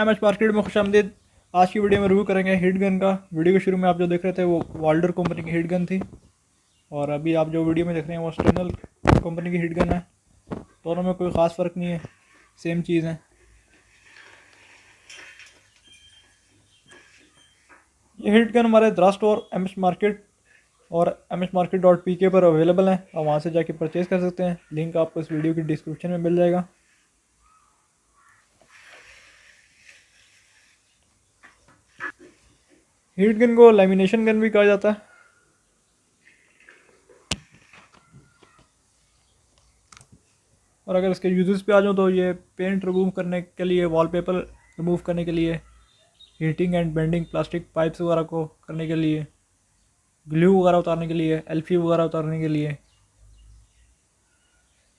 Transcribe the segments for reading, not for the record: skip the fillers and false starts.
M H market में खुशामदीद। आज की वीडियो में रिव्यू करेंगे हीट गन का। वीडियो के शुरू में आप जो देख रहे थे वो वाल्डर कंपनी की हीट गन थी, और अभी आप जो वीडियो में देख रहे हैं वो स्टेनल कंपनी की हीट गन है। दोनों में कोई ख़ास फ़र्क नहीं है, सेम चीज़ है। ये हीट गन हमारे द्रा स्टोर एम एच मार्केट और mhmarket.pk पर अवेलेबल है। आप वहाँ से जाके परचेज़ कर सकते हैं। लिंक आपको इस वीडियो की डिस्क्रिप्शन में मिल जाएगा। हीट गन को लेमिनेशन गन भी कहा जाता है। और अगर इसके यूजेस पे आ जाऊँ तो ये पेंट रिमूव करने के लिए, वॉलपेपर रिमूव करने के लिए, heating and bending plastic pipes वगैरह को करने के लिए, ग्लू वगैरह उतारने के लिए, एल्फी वगैरह उतारने के लिए,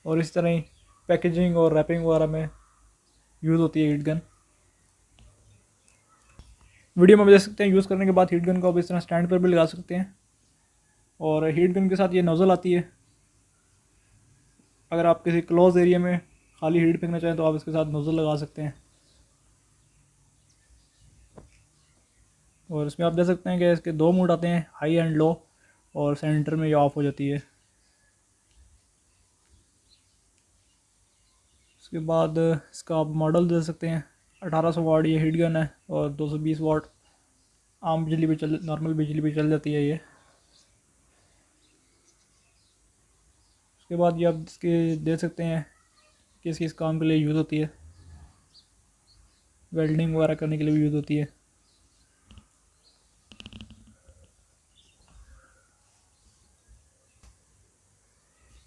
और इस तरह ही पैकेजिंग और रैपिंग वगैरह में यूज़ होती है हीट गन। वीडियो में आप देख सकते हैं यूज़ करने के बाद हीट गन को आप इस तरह स्टैंड पर भी लगा सकते हैं। और हीट गन के साथ ये नोज़ल आती है। अगर आप किसी क्लोज एरिया में खाली हीट फेंकना चाहें तो आप इसके साथ नोज़ल लगा सकते हैं। और इसमें आप देख सकते हैं कि इसके दो मोड आते हैं, हाई एंड लो, और सेंटर में ये ऑफ हो जाती है। उसके बाद इसका आप मॉडल दे सकते हैं। 1800 वाट ये हीट गन है, और 220 वाट आम बिजली भी चल नॉर्मल बिजली भी चल जाती है ये। उसके बाद ये आप इसके दे सकते हैं किस किस काम के लिए यूज़ होती है। वेल्डिंग वगैरह करने के लिए भी यूज़ होती है।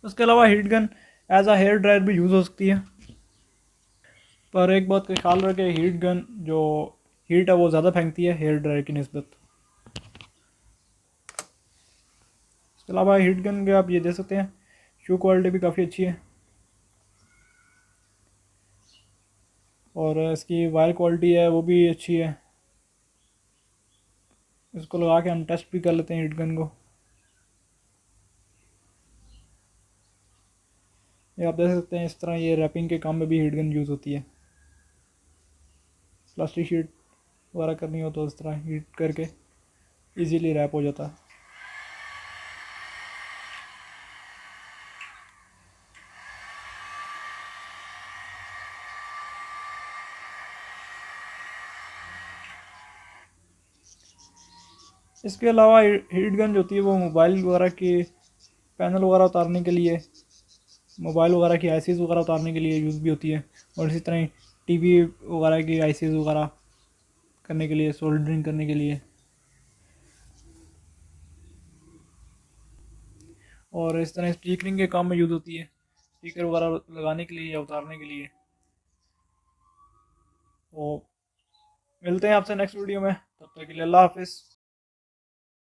उसके अलावा हीट गन एज आ हेयर ड्रायर भी यूज़ हो सकती है। पर एक बात का ख्याल रखें, हीट गन जो हीट है वो ज़्यादा फेंकती है हेयर ड्रायर की निस्बत। इसके अलावा हीट गन के आप ये दे सकते हैं, शू क्वालिटी भी काफ़ी अच्छी है, और इसकी वायर क्वालिटी है वो भी अच्छी है। इसको लगा के हम टेस्ट भी कर लेते हैं हीट गन को। ये आप देख सकते हैं इस तरह ये रैपिंग के काम में भी हीट गन यूज़ होती है। प्लास्टिक शीट वगैरह करनी हो तो इस तरह हीट करके इजीली रैप हो जाता है। इसके अलावा हीट गन जो होती है वो मोबाइल वगैरह के पैनल वगैरह उतारने के लिए, मोबाइल वगैरह की आईसीज़ वगैरह उतारने के लिए यूज़ भी होती है। और इसी तरह टीवी वगैरह की आईसीज़ वगैरह करने के लिए, सोल्डरिंग करने के लिए, और इस तरह स्टिकरिंग के काम में यूज़ होती है, स्टिकर वगैरह लगाने के लिए या उतारने के लिए। तो मिलते हैं आपसे नेक्स्ट वीडियो में, तब तक के लिए अल्लाह हाफिज़।